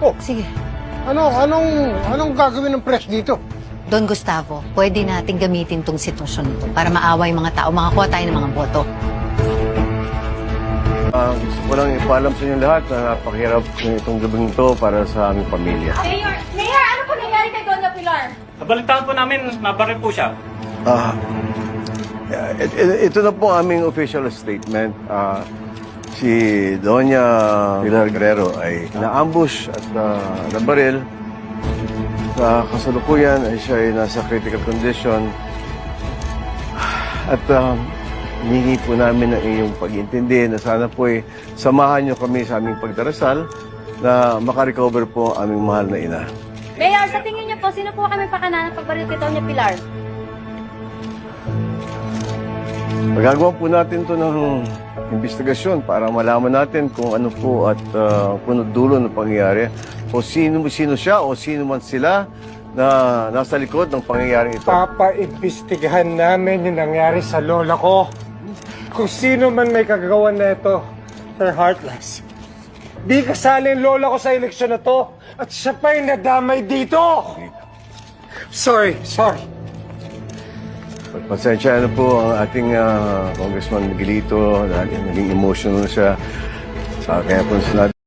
Oh, Sige. anong gagawin ng press dito? Don Gustavo, pwede natin gamitin tong sitwasyon ito para maawa yung mga tao, makakuha tayo ng mga boto. Gusto ko lang ipaalam sa inyo lahat na napakahirap itong gabing ito para sa aming pamilya. Mayor, ano po nangyari kay Donna Pilar? Nabalitaan po namin, nabaril po siya. Ito na po aming official statement. Si Doña Pilar Guerrero ay na-ambush at nabaril. Sa kasalukuyan ay siya ay nasa critical condition. At hiningi po namin ang iyong pag-intindi na sana po ay samahan niyo kami sa aming pagdarasal na makarecover po ang aming mahal na ina. Mayor, sa tingin niyo po, sino po kami pakana ng pagbaril kay Donna Pilar? Magagawa po natin ito ng investigasyon para malaman natin kung ano po at kung dulo ng pangyayari o sino siya o sino man sila na nasa likod ng pangyayaring ito. Papaimbestigahan namin yung nangyari sa lola ko. Kung sino man may kagagawan na ito, Sir Heartless. Di kasali yung lola ko sa eleksyon na to at siya pa yung nadamay dito. Sorry. Pasensya na po ang ating Congressman Miguelito dahil naging emotional siya. Kaya po sinabi